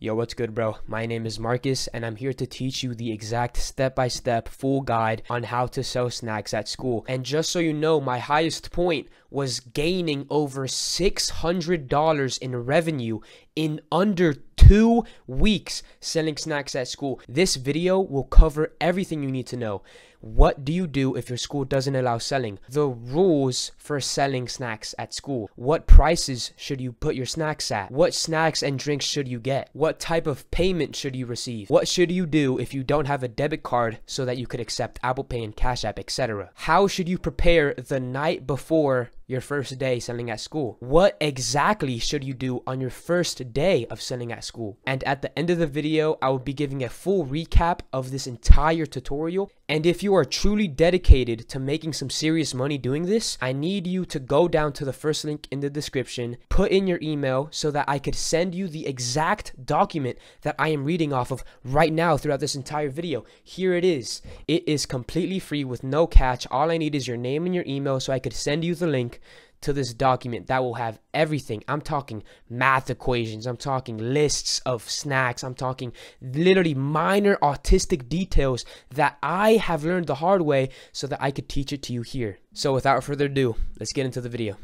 Yo, what's good, bro? My name is Marcus, and I'm here to teach you the exact step-by-step full guide on how to sell snacks at school. And just so you know, my highest point was gaining over $600 in revenue in under 2 weeks selling snacks at school. This video will cover everything you need to know. What do you do if your school doesn't allow selling? The rules for selling snacks at school. What prices should you put your snacks at? What snacks and drinks should you get? What type of payment should you receive? What should you do if you don't have a debit card so that you could accept Apple Pay and Cash App, etc.? How should you prepare the night before your first day selling at school? What exactly should you do on your first day of selling at school? And at the end of the video, I will be giving a full recap of this entire tutorial. And if you are truly dedicated to making some serious money doing this, I need you to go down to the first link in the description, put in your email so that I could send you the exact document that I am reading off of right now throughout this entire video. Here it is. It is completely free with no catch. All I need is your name and your email so I could send you the link to this document that will have everything. I'm talking math equations, I'm talking lists of snacks, I'm talking literally minor autistic details that I have learned the hard way so that I could teach it to you here. So without further ado, let's get into the video.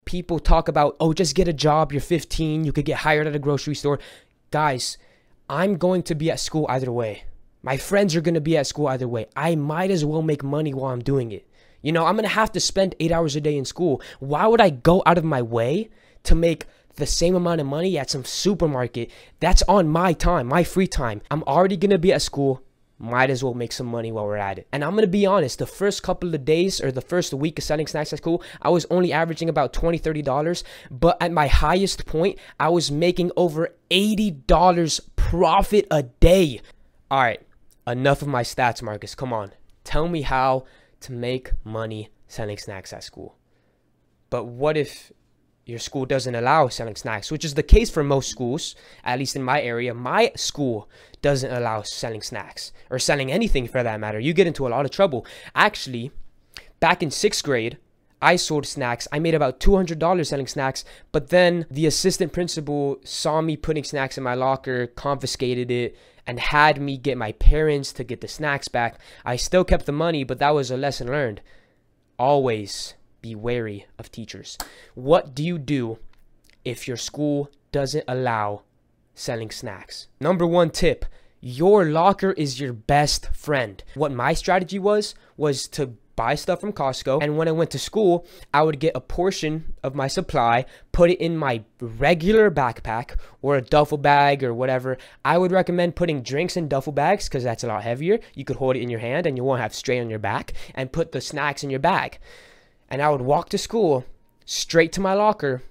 People talk about, oh, just get a job, you're 15, you could get hired at a grocery store. Guys, I'm going to be at school either way. My friends are going to be at school either way. I might as well make money while I'm doing it. You know, I'm going to have to spend 8 hours a day in school. Why would I go out of my way to make the same amount of money at some supermarket? That's on my time, my free time. I'm already going to be at school. Might as well make some money while we're at it. And I'm going to be honest, the first couple of days or the first week of selling snacks at school, I was only averaging about $20, $30. But at my highest point, I was making over $80 profit a day. All right, enough of my stats, Marcus. Come on. Tell me how to make money selling snacks at school. But what if your school doesn't allow selling snacks, which is the case for most schools, at least in my area. My school doesn't allow selling snacks or selling anything for that matter. You get into a lot of trouble. Actually, back in 6th grade, I sold snacks. I made about $200 selling snacks, but then the assistant principal saw me putting snacks in my locker, confiscated it, and had me get my parents to get the snacks back. I still kept the money, but that was a lesson learned. Always be wary of teachers. What do you do if your school doesn't allow selling snacks? Number one tip, your locker is your best friend. What my strategy was to buy stuff from Costco, and when I went to school, I would get a portion of my supply, put it in my regular backpack or a duffel bag or whatever. I would recommend putting drinks in duffel bags because that's a lot heavier. You could hold it in your hand and you won't have strain on your back, and put the snacks in your bag. And I would walk to school straight to my locker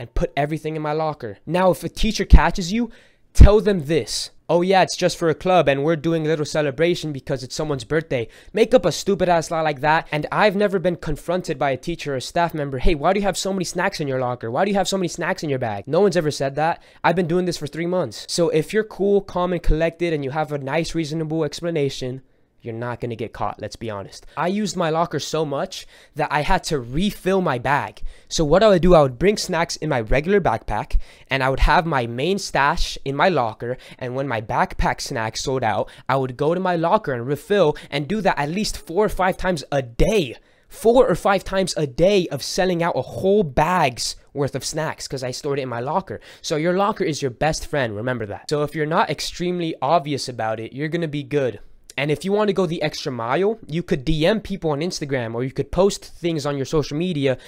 and put everything in my locker. Now, if a teacher catches you, tell them this. Oh yeah, it's just for a club and we're doing a little celebration because it's someone's birthday. Make up a stupid ass lie like that. And I've never been confronted by a teacher or a staff member. Hey, why do you have so many snacks in your locker? Why do you have so many snacks in your bag? No one's ever said that. I've been doing this for 3 months. So if you're cool, calm, and collected and you have a nice, reasonable explanation, you're not going to get caught, let's be honest. I used my locker so much that I had to refill my bag. So what I would do, I would bring snacks in my regular backpack and I would have my main stash in my locker. And when my backpack snacks sold out, I would go to my locker and refill, and do that at least 4 or 5 times a day. 4 or 5 times a day of selling out a whole bag's worth of snacks because I stored it in my locker. So your locker is your best friend, remember that. So if you're not extremely obvious about it, you're going to be good. And if you want to go the extra mile, you could DM people on Instagram, or you could post things on your social media.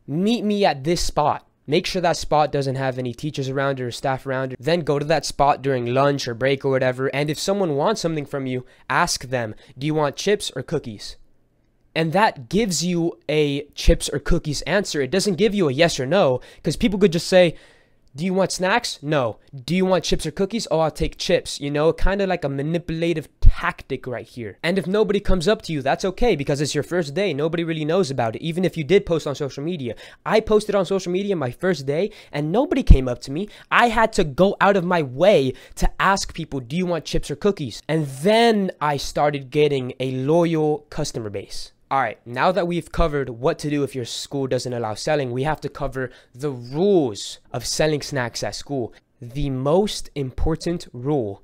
Meet me at this spot. Make sure that spot doesn't have any teachers around it or staff around it. Then go to that spot during lunch or break or whatever. And if someone wants something from you, ask them, do you want chips or cookies? And that gives you a chips or cookies answer. It doesn't give you a yes or no, because people could just say, do you want snacks? No. Do you want chips or cookies? Oh, I'll take chips. You know, kind of like a manipulative tactic right here. And if nobody comes up to you, that's okay, because it's your first day. Nobody really knows about it, even if you did post on social media. I posted on social media my first day and nobody came up to me. I had to go out of my way to ask people, do you want chips or cookies? And then I started getting a loyal customer base. All right, now that we've covered what to do if your school doesn't allow selling, we have to cover the rules of selling snacks at school. the most important rule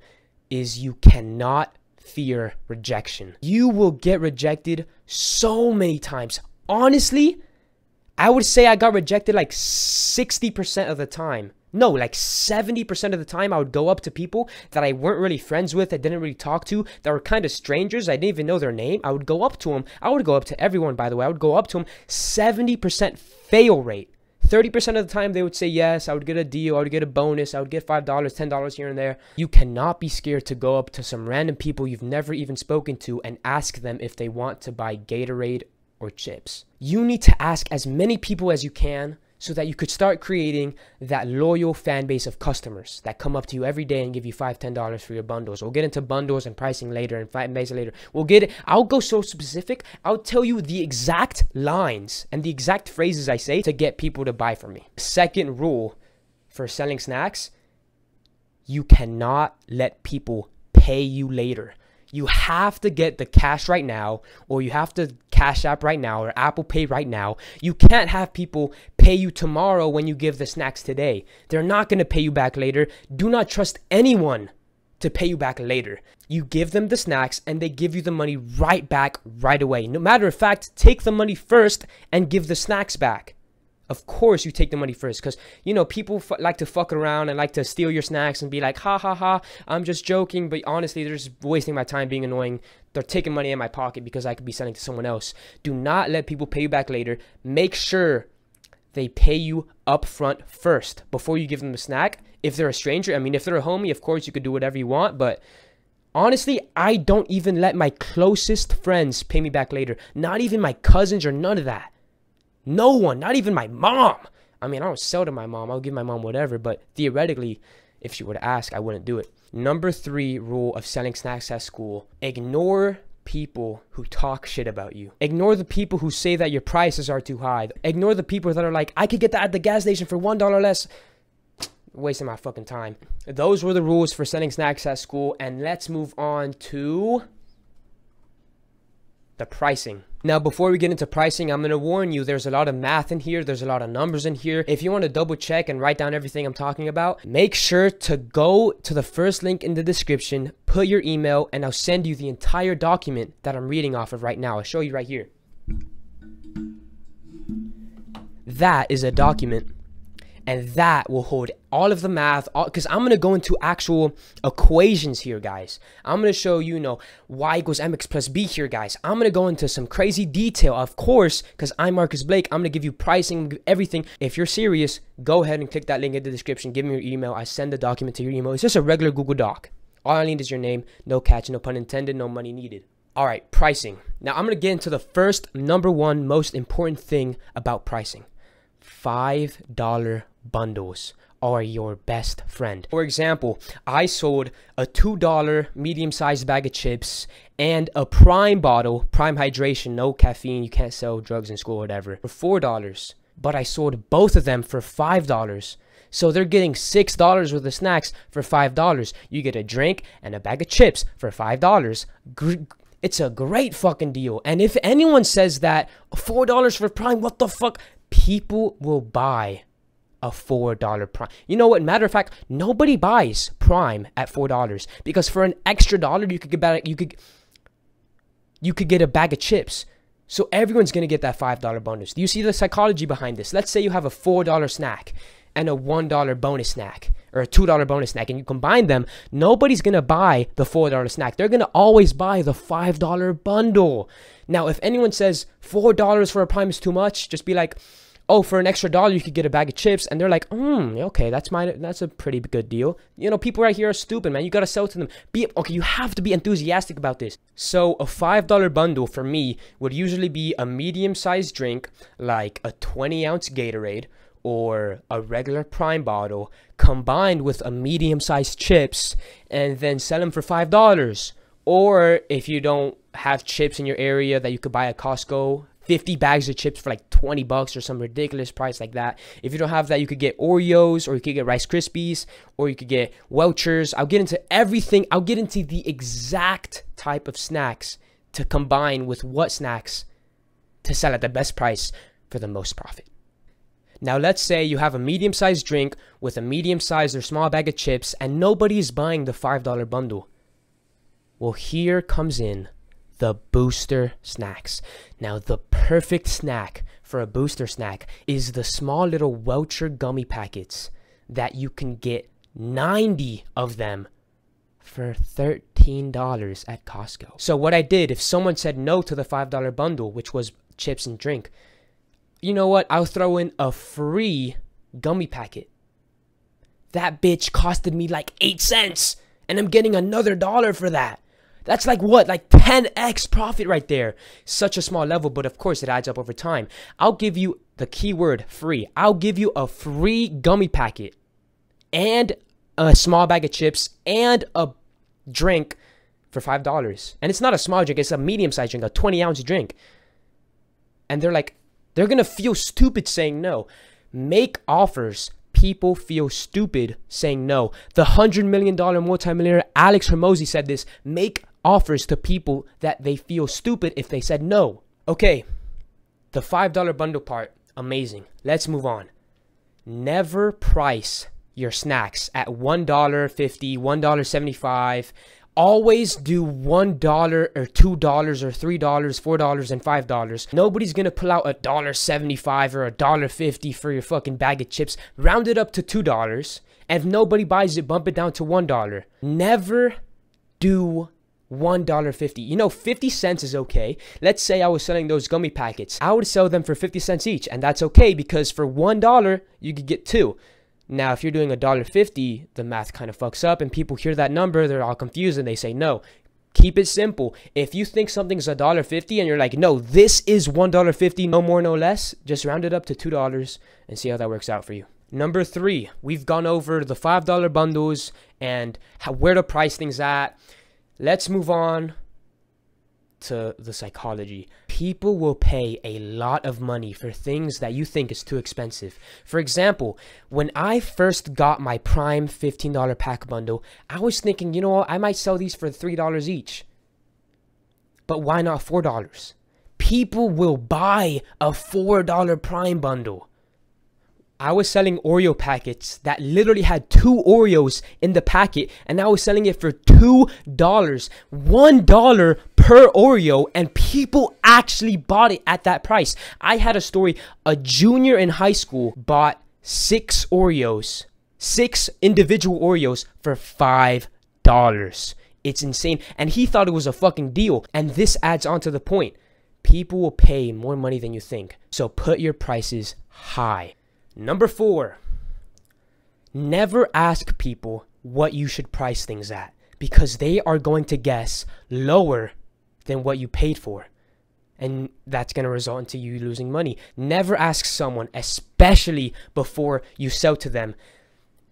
is you cannot fear rejection. You will get rejected so many times. Honestly, I would say I got rejected like 60% of the time. No, like 70% of the time I would go up to people that I weren't really friends with, I didn't really talk to, that were kind of strangers, I didn't even know their name. I would go up to them. I would go up to everyone, by the way. I would go up to them. 70% fail rate. 30% of the time they would say yes, I would get a deal, I would get a bonus, I would get $5, $10 here and there. You cannot be scared to go up to some random people you've never even spoken to and ask them if they want to buy Gatorade or chips. You need to ask as many people as you can so that you could start creating that loyal fan base of customers that come up to you every day and give you $5, $10 for your bundles. We'll get into bundles and pricing later and 5 days later. We'll get it. I'll go so specific. I'll tell you the exact lines and the exact phrases I say to get people to buy from me. Second rule for selling snacks, you cannot let people pay you later. You have to get the cash right now, or you have to Cash App right now or Apple Pay right now. You can't have people pay you tomorrow when you give the snacks today. They're not going to pay you back later. Do not trust anyone to pay you back later. You give them the snacks and they give you the money right back right away. No matter of fact, take the money first and give the snacks back. Of course, you take the money first because, you know, people like to fuck around and like to steal your snacks and be like, ha, ha, ha, I'm just joking. But honestly, they're just wasting my time being annoying. They're taking money in my pocket because I could be sending to someone else. Do not let people pay you back later. Make sure they pay you up front first before you give them the snack. If they're a stranger, I mean, if they're a homie, of course, you could do whatever you want. But honestly, I don't even let my closest friends pay me back later. Not even my cousins or none of that. No one, not even my mom. I mean, I don't sell to my mom. I'll give my mom whatever. But theoretically, if she were to ask, I wouldn't do it. Number 3 rule of selling snacks at school. Ignore people who talk shit about you. Ignore the people who say that your prices are too high. Ignore the people that are like, I could get that at the gas station for $1 less. Wasting my fucking time. Those were the rules for selling snacks at school. And let's move on to the pricing. Now, before we get into pricing, I'm going to warn you, there's a lot of math in here. There's a lot of numbers in here. If you want to double check and write down everything I'm talking about, make sure to go to the first link in the description, put your email, and I'll send you the entire document that I'm reading off of right now. I'll show you right here. That is a document. And that will hold all of the math, because I'm going to go into actual equations here, guys. I'm going to show you, y equals mx plus b here, guys. I'm going to go into some crazy detail, of course, because I'm Marcus Blake. I'm going to give you pricing, everything. If you're serious, go ahead and click that link in the description. Give me your email. I send the document to your email. It's just a regular Google Doc. All I need is your name. No catch, no pun intended, no money needed. All right, pricing. Now, I'm going to get into the first, number 1 most important thing about pricing. $5 bundles are your best friend. For example, I sold a $2 medium-sized bag of chips and a Prime bottle, Prime hydration, no caffeine, you can't sell drugs in school or whatever, for $4. But I sold both of them for $5. So they're getting $6 worth of snacks for $5. You get a drink and a bag of chips for $5. It's a great fucking deal. And if anyone says that $4 for Prime, what the fuck? People will buy a $4 Prime. You know what? Matter of fact, nobody buys Prime at $4 because for an extra dollar, you could get a bag of chips. So everyone's gonna get that $5 bonus. Do you see the psychology behind this? Let's say you have a $4 snack and a $1 bonus snack or a $2 bonus snack, and you combine them. Nobody's gonna buy the $4 snack. They're gonna always buy the $5 bundle. Now, if anyone says $4 for a Prime is too much, just be like, oh, for an extra dollar, you could get a bag of chips. And they're like, okay, that's a pretty good deal. You know, people right here are stupid, man. You got to sell to them. Okay, you have to be enthusiastic about this. So a $5 bundle for me would usually be a medium-sized drink, like a 20-ounce Gatorade or a regular Prime bottle, combined with a medium-sized chips, and then sell them for $5. Or if you don't have chips in your area that you could buy at Costco, 50 bags of chips for like $20 or some ridiculous price like that. If you don't have that, you could get Oreos, or you could get Rice Krispies, or you could get Welchers. I'll get into everything. I'll get into the exact type of snacks to combine with what snacks to sell at the best price for the most profit. Now, let's say you have a medium-sized drink with a medium-sized or small bag of chips and nobody's buying the $5 bundle. Well, here comes in the booster snacks. Now, the perfect snack for a booster snack is the small little Welcher gummy packets that you can get 90 of them for $13 at Costco. So what I did, if someone said no to the $5 bundle, which was chips and drink, you know what? I'll throw in a free gummy packet. That bitch costed me like 8 cents, and I'm getting another $1 for that. That's like what? Like 10x profit right there. Such a small level, but of course it adds up over time. I'll give you the keyword free. I'll give you a free gummy packet and a small bag of chips and a drink for $5. And it's not a small drink, it's a medium-sized drink, a 20-ounce drink. And they're gonna feel stupid saying no. Make offers. People feel stupid saying no. The $100 million multimillionaire Alex Hormozi said this. Make offers to people that they feel stupid if they said no. Okay, the $5 bundle part, amazing. Let's move on. Never price your snacks at $1.50, $1.75. Always do $1 or $2 or $3, $4, and $5. Nobody's gonna pull out $1.75 or $1.50 for your fucking bag of chips. Round it up to $2. And if nobody buys it, bump it down to $1. Never do $1.50. You know, 50 cents is okay. Let's say I was selling those gummy packets. I would sell them for 50 cents each, and that's okay because for $1, you could get 2. Now, if you're doing $1.50, the math kind of fucks up and people hear that number, they're all confused and they say no. Keep it simple. If you think something's $1.50 and you're like, no, this is $1.50, no more, no less, just round it up to $2 and see how that works out for you. Number 3, we've gone over the $5 bundles and where to price things at. Let's move on to the psychology. People will pay a lot of money for things that you think is too expensive. For example, when I first got my Prime $15 pack bundle, I was thinking, you know what, I might sell these for $3 each. But why not $4? People will buy a $4 Prime bundle. I was selling Oreo packets that literally had 2 Oreos in the packet, and I was selling it for $2. $1 per Oreo, and people actually bought it at that price. I had a story, a junior in high school bought 6 Oreos, 6 individual Oreos for $5. It's insane, and he thought it was a fucking deal, and this adds on to the point. People will pay more money than you think, so put your prices high. Number 4, never ask people what you should price things at because they are going to guess lower than what you paid for. And that's going to result into you losing money. Never ask someone, especially before you sell to them,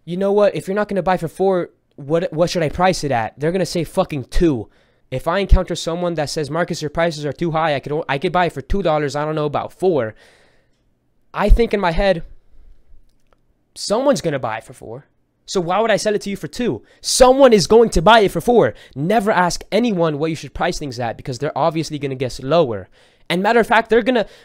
you know what, if you're not going to buy for 4, what should I price it at? They're going to say fucking 2. If I encounter someone that says, Marcus, your prices are too high, I could buy it for $2, I don't know about 4. I think in my head, someone's going to buy it for 4. So why would I sell it to you for 2? Someone is going to buy it for 4. Never ask anyone what you should price things at because they're obviously going to guess lower. And matter of fact,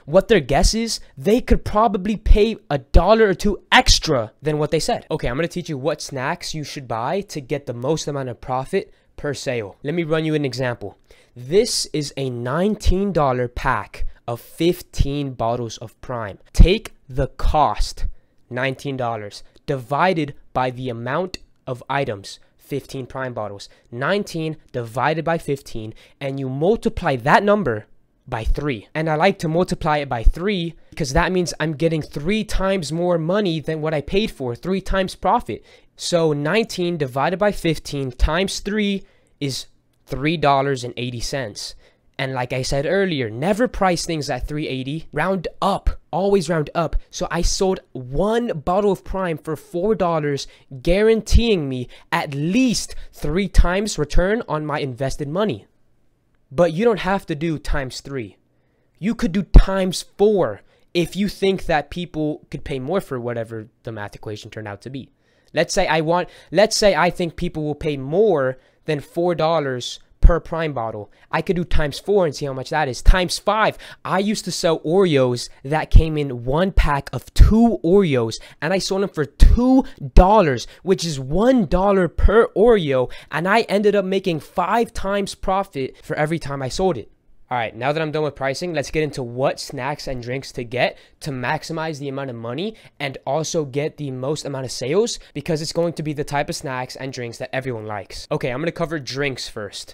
what their guess is, they could probably pay $1 or 2 extra than what they said. Okay, I'm going to teach you what snacks you should buy to get the most amount of profit per sale. Let me run you an example. This is a $19 pack of 15 bottles of Prime. Take the cost, $19, divided by the amount of items, 15 Prime bottles. 19 divided by 15, and you multiply that number by 3. And I like to multiply it by 3 because that means I'm getting 3 times more money than what I paid for, 3 times profit. So 19 divided by 15 times 3 is $3.80. And like I said earlier, never price things at $3.80. Round up. Always round up. So I sold 1 bottle of Prime for $4, guaranteeing me at least 3 times return on my invested money. But you don't have to do times 3. You could do times 4 if you think that people could pay more for whatever the math equation turned out to be. Let's say I think people will pay more than $4 per Prime bottle. I could do times 4 and see how much that is. Times 5. I used to sell Oreos that came in one pack of 2 Oreos, and I sold them for $2, which is $1 per Oreo, and I ended up making 5 times profit for every time I sold it. All right, now that I'm done with pricing, let's get into what snacks and drinks to get to maximize the amount of money and also get the most amount of sales, because it's going to be the type of snacks and drinks that everyone likes. Okay, I'm going to cover drinks first.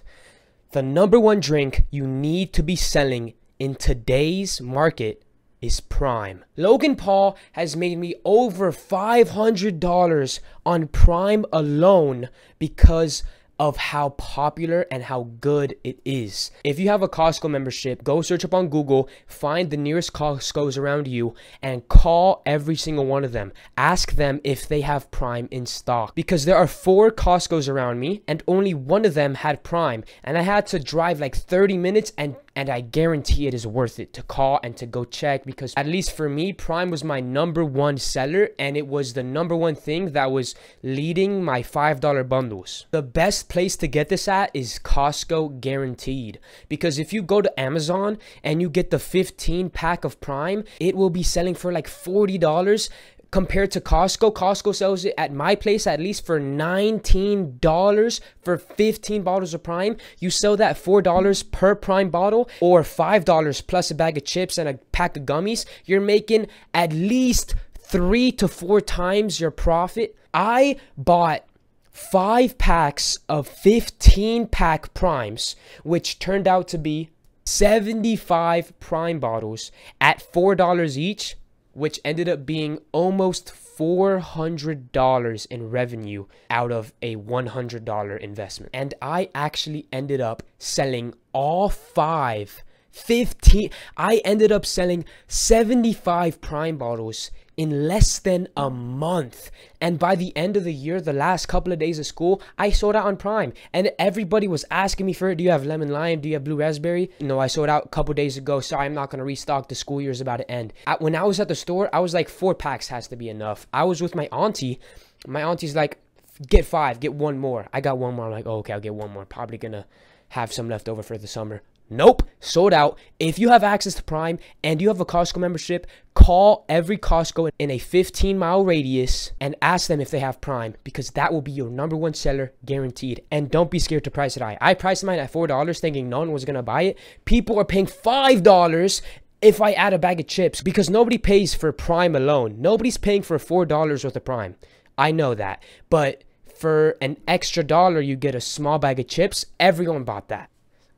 The number one drink you need to be selling in today's market is Prime. Logan Paul has made me over $500 on Prime alone because of how popular and how good it is. If you have a Costco membership, go search up on Google, find the nearest Costco's around you, and call every single one of them. Ask them if they have Prime in stock, because there are 4 Costco's around me and only one of them had Prime, and I had to drive like 30 minutes, and I guarantee it is worth it to call and to go check, because at least for me, Prime was my number one seller, and it was the number one thing that was leading my $5 bundles. The best place to get this at is Costco guaranteed, because if you go to Amazon and you get the 15 pack of Prime, it will be selling for like $40. Compared to Costco, Costco sells it at my place at least for $19 for 15 bottles of Prime. You sell that $4 per Prime bottle, or $5 plus a bag of chips and a pack of gummies. You're making at least 3 to 4 times your profit. I bought 5 packs of 15 pack Primes, which turned out to be 75 Prime bottles at $4 each, which ended up being almost $400 in revenue out of a $100 investment. And I actually ended up selling all 15. I ended up selling 75 Prime bottles in less than a month. And by the end of the year, the last couple of days of school, I sold out on Prime. And everybody was asking me for it. Do you have lemon lime? Do you have blue raspberry? No, I sold out a couple days ago. Sorry, I'm not going to restock. The school year is about to end. When I was at the store, I was like, 4 packs has to be enough. I was with my auntie. My auntie's like, get 5, get 1 more. I got 1 more. I'm like, oh, okay, I'll get 1 more. Probably going to have some left over for the summer. Nope, sold out. If you have access to Prime and you have a Costco membership, call every Costco in a 15-mile radius and ask them if they have Prime, because that will be your number one seller guaranteed. And don't be scared to price it high. I priced mine at $4 thinking no one was going to buy it. People are paying $5 if I add a bag of chips, because nobody pays for Prime alone. Nobody's paying for $4 worth of Prime. I know that. But for an extra $1, you get a small bag of chips. Everyone bought that.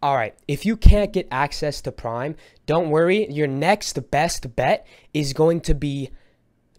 All right, if you can't get access to Prime, don't worry. Your next best bet is going to be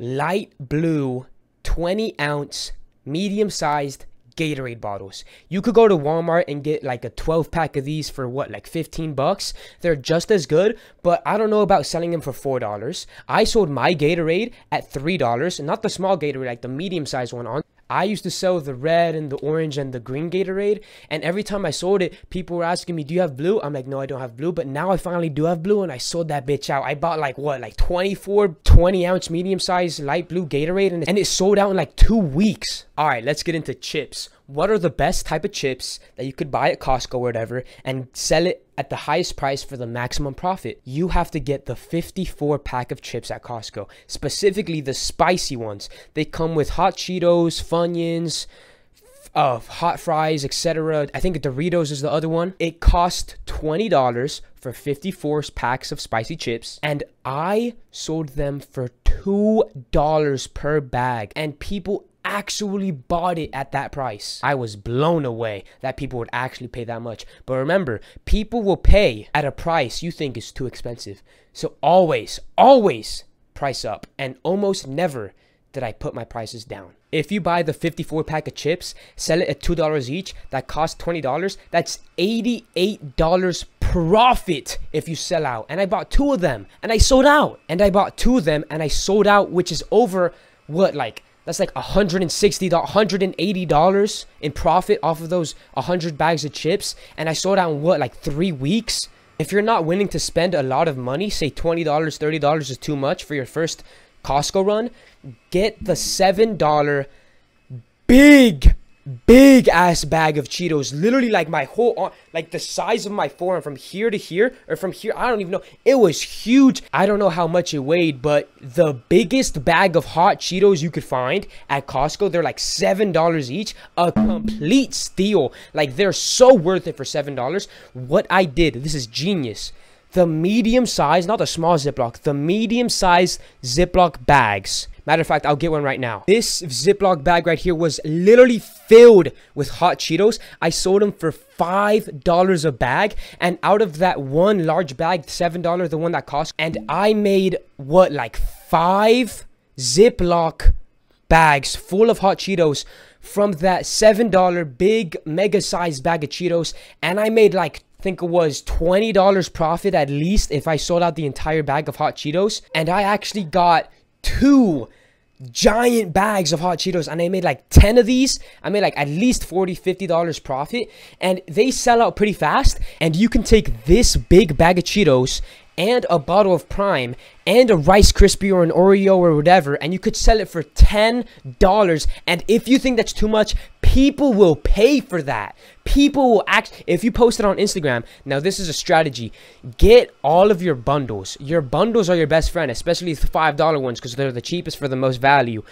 light blue 20-ounce medium-sized Gatorade bottles. You could go to Walmart and get like a 12-pack of these for what, like 15 bucks? They're just as good, but I don't know about selling them for $4. I sold my Gatorade at $3, not the small Gatorade, like the medium-sized one on. I used to sell the red and the orange and the green Gatorade, and every time I sold it, people were asking me, do you have blue? I'm like, no, I don't have blue, but now I finally do have blue, and I sold that bitch out. I bought like, what, like 24 20-ounce medium-sized light blue Gatorade, and it sold out in like 2 weeks. All right, let's get into chips. What are the best type of chips that you could buy at Costco or whatever and sell it at the highest price for the maximum profit? You have to get the 54 pack of chips at Costco, specifically the spicy ones. They come with hot Cheetos, Funyuns, hot fries, etc. I think Doritos is the other one. It cost $20 for 54 packs of spicy chips, and I sold them for $2 per bag, and people actually bought it at that price. I was blown away that people would actually pay that much. But remember, people will pay at a price you think is too expensive. So always price up, and almost never did I put my prices down. If you buy the 54 pack of chips, sell it at $2 each, that costs $20, that's $88 profit if you sell out. And I bought 2 of them and I sold out. And I bought 2 of them and I sold out, which is over what, like, that's like $160, $180 in profit off of those 100 bags of chips. And I sold out in what, like 3 weeks? If you're not willing to spend a lot of money, say $20, $30 is too much for your first Costco run, get the $7 big big ass bag of Cheetos, literally like my whole arm, like the size of my forearm from here to here, or from here, I don't even know. It was huge. I don't know how much it weighed, but the biggest bag of hot Cheetos you could find at Costco, they're like $7 each, a complete steal. Like, they're so worth it for $7. What I did, this is genius. The medium size, not the small Ziploc, the medium size Ziploc bags. Matter of fact, I'll get one right now. This Ziploc bag right here was literally filled with hot Cheetos. I sold them for $5 a bag. And out of that one large bag, $7, the one that cost, and I made what, like 5 Ziploc bags full of hot Cheetos from that $7 big mega sized bag of Cheetos. And I made like, I think it was $20 profit at least if I sold out the entire bag of hot Cheetos. And I actually got 2 giant bags of hot Cheetos, and I made like 10 of these. I made like at least $40-$50 profit, and they sell out pretty fast. And you can take this big bag of Cheetos and a bottle of Prime and a Rice Krispie or an Oreo or whatever, and you could sell it for $10. And if you think that's too much, people will pay for that. People will act. If you post it on Instagram, now this is a strategy. Get all of your bundles. Your bundles are your best friend, especially the $5 ones, because they're the cheapest for the most value.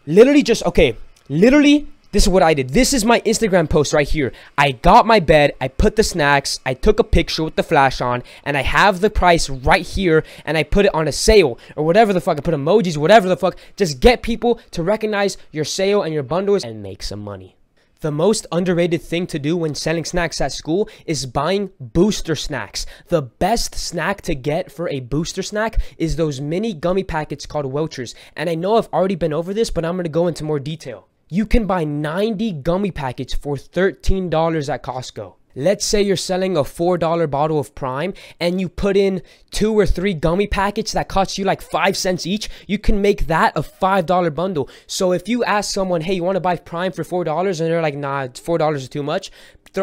Literally just, okay, literally, this is what I did. This is my Instagram post right here. I got my bed, I put the snacks, I took a picture with the flash on, and I have the price right here, and I put it on a sale, or whatever the fuck. I put emojis, whatever the fuck. Just get people to recognize your sale and your bundles and make some money. The most underrated thing to do when selling snacks at school is buying booster snacks. The best snack to get for a booster snack is those mini gummy packets called Welchers. And I know I've already been over this, but I'm going to go into more detail. You can buy 90 gummy packets for $13 at Costco. Let's say you're selling a $4 bottle of Prime and you put in 2 or 3 gummy packets that cost you like 5 cents each. You can make that a $5 bundle. So if you ask someone, hey, you want to buy Prime for $4? And they're like, nah, $4 is too much.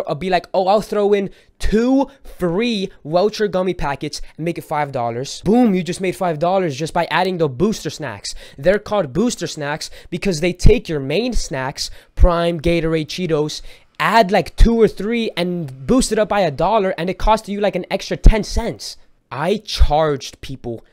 I'll be like, oh, I'll throw in 2 free Welcher gummy packets and make it $5. Boom, you just made $5 just by adding the booster snacks. They're called booster snacks because they take your main snacks, Prime, Gatorade, Cheetos, add like 2 or 3 and boost it up by $1, and it cost you like an extra 10 cents. I charged people,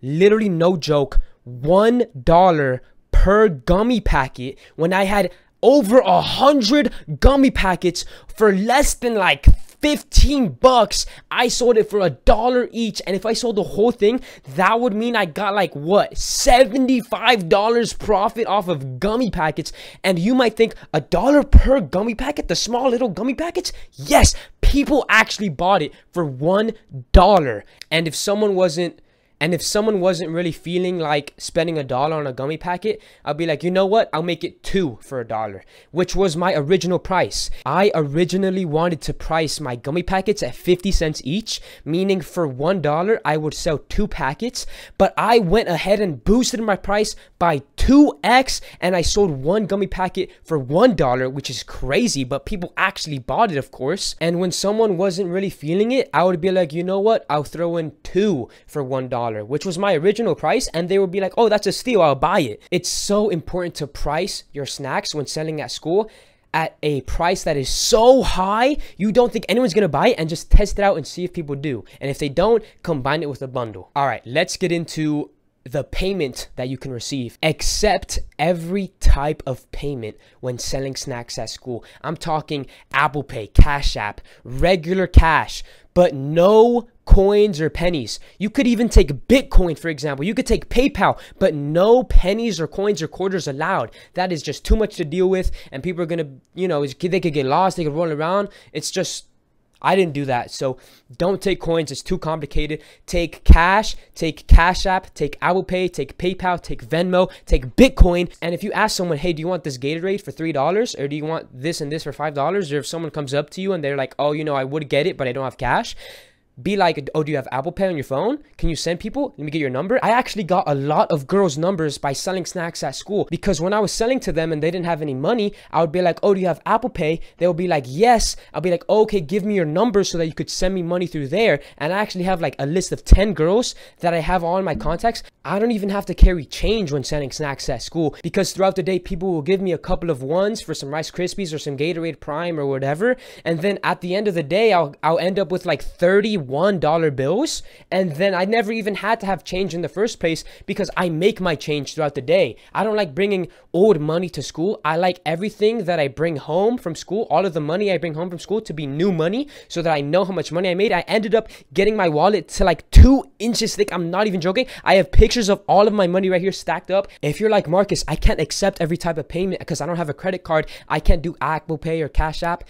literally no joke, $1 per gummy packet when I had over 100 gummy packets for less than like 15 bucks. I sold it for $1 each, and if I sold the whole thing, that would mean I got like what, $75 profit off of gummy packets. And you might think, $1 per gummy packet, the small little gummy packets? Yes, people actually bought it for $1. And if someone wasn't really feeling like spending $1 on a gummy packet, I'll be like, you know what? I'll make it 2 for $1, which was my original price. I originally wanted to price my gummy packets at 50 cents each, meaning for $1, I would sell 2 packets, but I went ahead and boosted my price by 2x, and I sold 1 gummy packet for $1, which is crazy, but people actually bought it, of course. And when someone wasn't really feeling it, I would be like, you know what? I'll throw in 2 for $1. Which was my original price, and they would be like, oh, that's a steal, I'll buy it. It's so important to price your snacks when selling at school at a price that is so high you don't think anyone's gonna buy it, and just test it out and see if people do. And if they don't, combine it with a bundle. All right, let's get into the payment that you can receive. Accept every type of payment when selling snacks at school. I'm talking Apple Pay, Cash App, regular cash, but no coins or pennies. You could even take Bitcoin, for example. You could take PayPal, but no pennies or coins or quarters allowed. That is just too much to deal with, and people are gonna, they could get lost, they could roll around. It's just, I didn't do that. So don't take coins. It's too complicated. Take cash, take Cash App, take Apple Pay, take PayPal, take Venmo, take Bitcoin. And if you ask someone, hey, do you want this Gatorade for $3? Or do you want this and this for $5? Or if someone comes up to you and they're like, oh, I would get it, but I don't have cash. be like, oh, do you have Apple Pay on your phone? Can you send people? Let me get your number. I actually got a lot of girls' numbers by selling snacks at school, because when I was selling to them and they didn't have any money, I would be like, oh, do you have Apple Pay? They'll be like, yes. I'll be like, oh, okay, give me your number so that you could send me money through there. And I actually have like a list of 10 girls that I have all in my contacts. I don't even have to carry change when selling snacks at school, because throughout the day, people will give me a couple of ones for some Rice Krispies or some Gatorade Prime or whatever. And then at the end of the day, I'll end up with like $31 bills. And then I never even had to have change in the first place, because I make my change throughout the day. I don't like bringing old money to school. I like everything that I bring home from school, all of the money I bring home from school, to be new money, so that I know how much money I made. I ended up getting my wallet to like 2 inches thick. I'm not even joking. I have pictures of all of my money right here stacked up. If you're like, Marcus, I can't accept every type of payment because I don't have a credit card, I can't do Apple Pay or Cash App,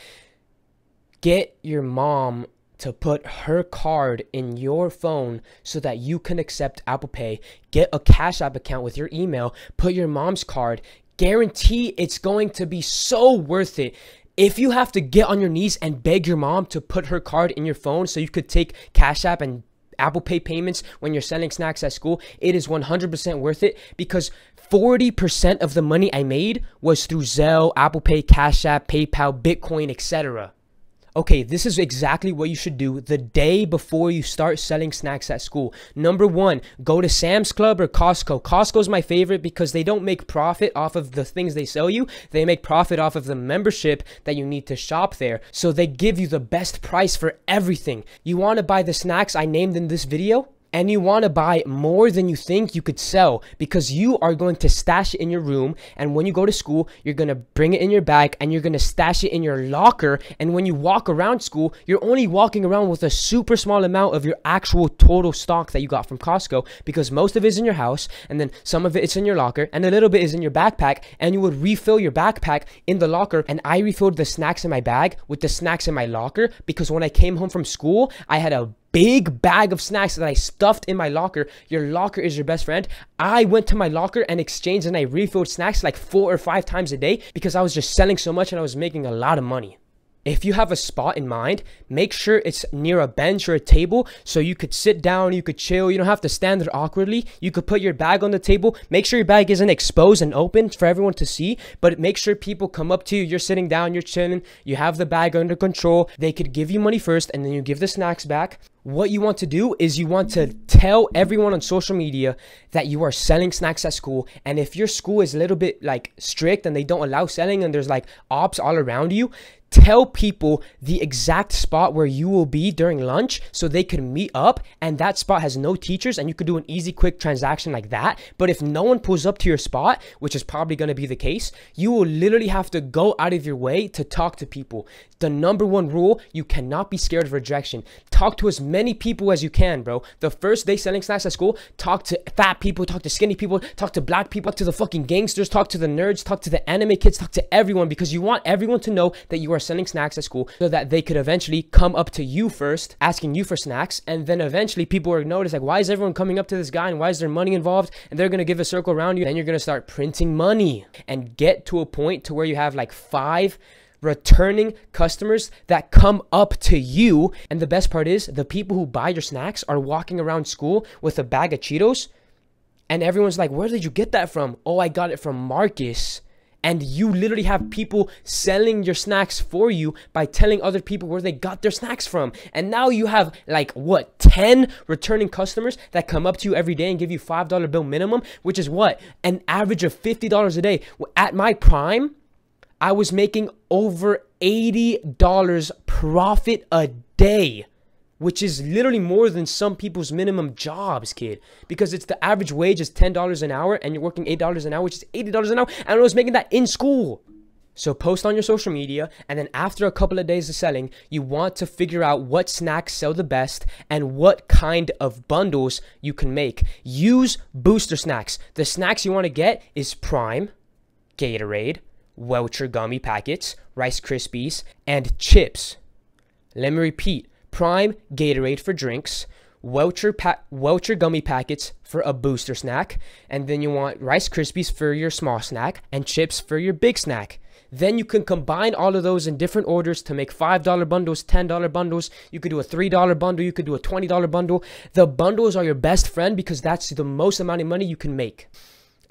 get your mom to put her card in your phone so that you can accept Apple Pay. Get a Cash App account with your email, put your mom's card. Guarantee it's going to be so worth it. If you have to get on your knees and beg your mom to put her card in your phone so you could take Cash App and Apple Pay payments when you're selling snacks at school, it is 100% worth it, because 40% of the money I made was through Zelle, Apple Pay, Cash App, PayPal, Bitcoin, etc. Okay, this is exactly what you should do the day before you start selling snacks at school. Number one, go to Sam's Club or Costco. Costco is my favorite because they don't make profit off of the things they sell you. They make profit off of the membership that you need to shop there. So they give you the best price for everything. You want to buy the snacks I named in this video? And you want to buy more than you think you could sell, because you are going to stash it in your room. And when you go to school, you're going to bring it in your bag and you're going to stash it in your locker. And when you walk around school, you're only walking around with a super small amount of your actual total stock that you got from Costco, because most of it is in your house, and then some of it is in your locker, and a little bit is in your backpack. And you would refill your backpack in the locker. And I refilled the snacks in my bag with the snacks in my locker, because when I came home from school, I had a big bag of snacks that I stuffed in my locker. Your locker is your best friend. I went to my locker and exchanged, and I refilled snacks like 4 or 5 times a day, because I was just selling so much and I was making a lot of money. If you have a spot in mind, make sure it's near a bench or a table so you could sit down, you could chill. You don't have to stand there awkwardly. You could put your bag on the table. Make sure your bag isn't exposed and open for everyone to see, but make sure people come up to you. You're sitting down, you're chilling, you have the bag under control. They could give you money first, and then you give the snacks back. What you want to do is you want to tell everyone on social media that you are selling snacks at school. And if your school is a little bit like strict and they don't allow selling and there's like ops all around you, tell people the exact spot where you will be during lunch so they can meet up, and that spot has no teachers and you could do an easy quick transaction like that. But if no one pulls up to your spot, which is probably going to be the case, you will literally have to go out of your way to talk to people. The number one rule, you cannot be scared of rejection. Talk to as many people as you can, bro. The first day selling snacks at school, talk to fat people, talk to skinny people, talk to black people, talk to the fucking gangsters, talk to the nerds, talk to the anime kids, talk to everyone, because you want everyone to know that you are selling snacks at school, so that they could eventually come up to you first, asking you for snacks, and then eventually people are notice like, why is everyone coming up to this guy and why is there money involved? And they're gonna give a circle around you, and you're gonna start printing money and get to a point to where you have like 5 returning customers that come up to you. And the best part is, the people who buy your snacks are walking around school with a bag of Cheetos, and everyone's like, where did you get that from? Oh, I got it from Marcus. And you literally have people selling your snacks for you by telling other people where they got their snacks from. And now you have like, what, 10 returning customers that come up to you every day and give you $5 bill minimum, which is what, an average of $50 a day. At my prime, I was making over $80 profit a day, which is literally more than some people's minimum jobs, kid. Because it's the average wage is $10 an hour, and you're working $8 an hour, which is $80 an hour. And I was making that in school. So post on your social media, and then after a couple of days of selling, you want to figure out what snacks sell the best and what kind of bundles you can make. Use booster snacks. The snacks you want to get is Prime, Gatorade, Welcher gummy packets, Rice Krispies, and chips. Let me repeat. Prime, Gatorade for drinks, Welcher gummy packets for a booster snack, and then you want Rice Krispies for your small snack and chips for your big snack. Then you can combine all of those in different orders to make $5 bundles, $10 bundles. You could do a $3 bundle. You could do a $20 bundle. The bundles are your best friend because that's the most amount of money you can make.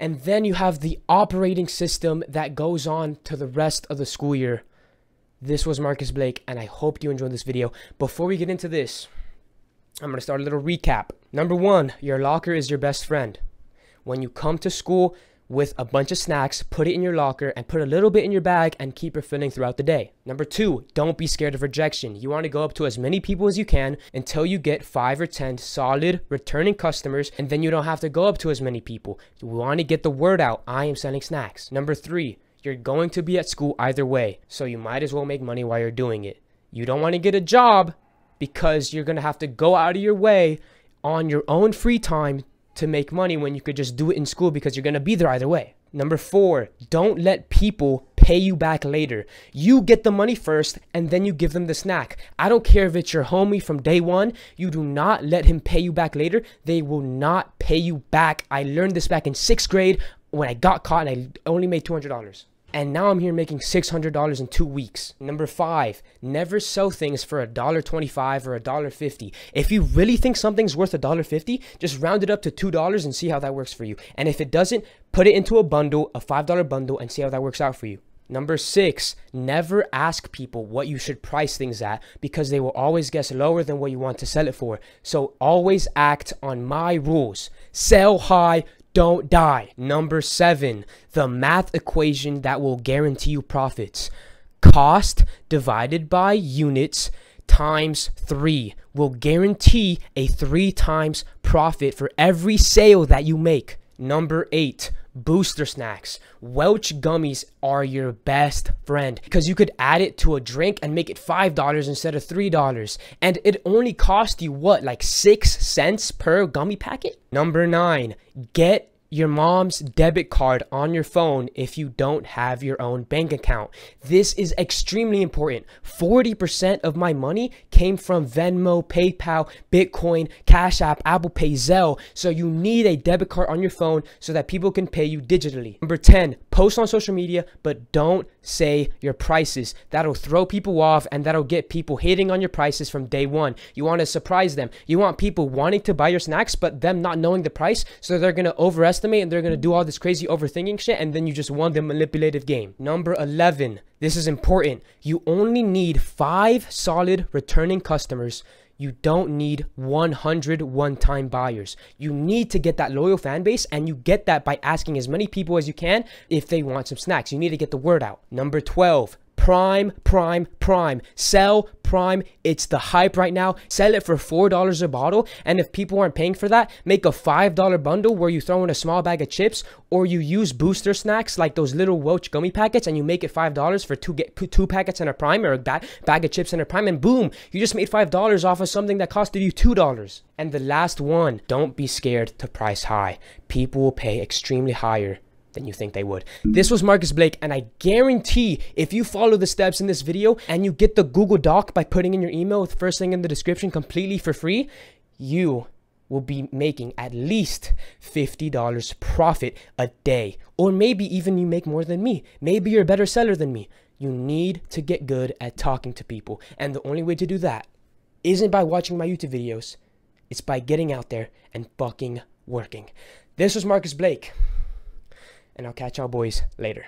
And then you have the operating system that goes on to the rest of the school year. This was Marcus Blake, and I hope you enjoyed this video. Before we get into this, I'm going to start a little recap. Number 1, your locker is your best friend. When you come to school with a bunch of snacks, put it in your locker and put a little bit in your bag and keep refilling throughout the day. Number 2, don't be scared of rejection. You want to go up to as many people as you can until you get 5 or 10 solid returning customers, and then you don't have to go up to as many people. You want to get the word out. I am selling snacks. Number 3, you're going to be at school either way, so you might as well make money while you're doing it. You don't want to get a job because you're going to have to go out of your way on your own free time to make money when you could just do it in school because you're going to be there either way. Number 4, don't let people pay you back later. You get the money first and then you give them the snack. I don't care if it's your homie from day one. You do not let him pay you back later. They will not pay you back. I learned this back in 6th grade when I got caught and I only made $200. And now I'm here making $600 in 2 weeks. Number 5, never sell things for $1.25 or $1.50. If you really think something's worth $1.50, just round it up to $2 and see how that works for you. And if it doesn't, put it into a bundle, a $5 bundle, and see how that works out for you. Number 6, never ask people what you should price things at because they will always guess lower than what you want to sell it for. So always act on my rules. Sell high, don't die. Number 7, the math equation that will guarantee you profits. Cost divided by units times 3 will guarantee a 3 times profit for every sale that you make. Number 8, booster snacks. Welch gummies are your best friend because you could add it to a drink and make it $5 instead of $3. And it only cost you what, like 6 cents per gummy packet? Number 9, get your mom's debit card on your phone if you don't have your own bank account. This is extremely important. 40% of my money came from Venmo, PayPal, Bitcoin, Cash App, Apple Pay, Zelle. So you need a debit card on your phone so that people can pay you digitally. Number 10, post on social media, but don't say your prices. That'll throw people off and that'll get people hitting on your prices from day one. You want to surprise them. You want people wanting to buy your snacks, but them not knowing the price. So they're going to overestimate and they're going to do all this crazy overthinking shit, and then you just won the manipulative game. Number 11, this is important. You only need 5 solid returning customers. You don't need 100 one-time buyers. You need to get that loyal fan base, and you get that by asking as many people as you can if they want some snacks. You need to get the word out. Number 12, prime. Sell prime. It's the hype right now. Sell it for $4 a bottle, and if people aren't paying for that, make a $5 bundle where you throw in a small bag of chips, or you use booster snacks like those little Welch gummy packets, and you make it $5 for two packets and a prime, or a bag of chips and a prime, and boom, you just made $5 off of something that costed you $2. And the last one, don't be scared to price high. People will pay extremely higher than you think they would. This was Marcus Blake, and I guarantee if you follow the steps in this video and you get the Google Doc by putting in your email with first thing in the description completely for free, you will be making at least $50 profit a day. Or maybe even you make more than me. Maybe you're a better seller than me. You need to get good at talking to people, and the only way to do that isn't by watching my YouTube videos. It's by getting out there and fucking working. This was Marcus Blake, and I'll catch y'all boys later.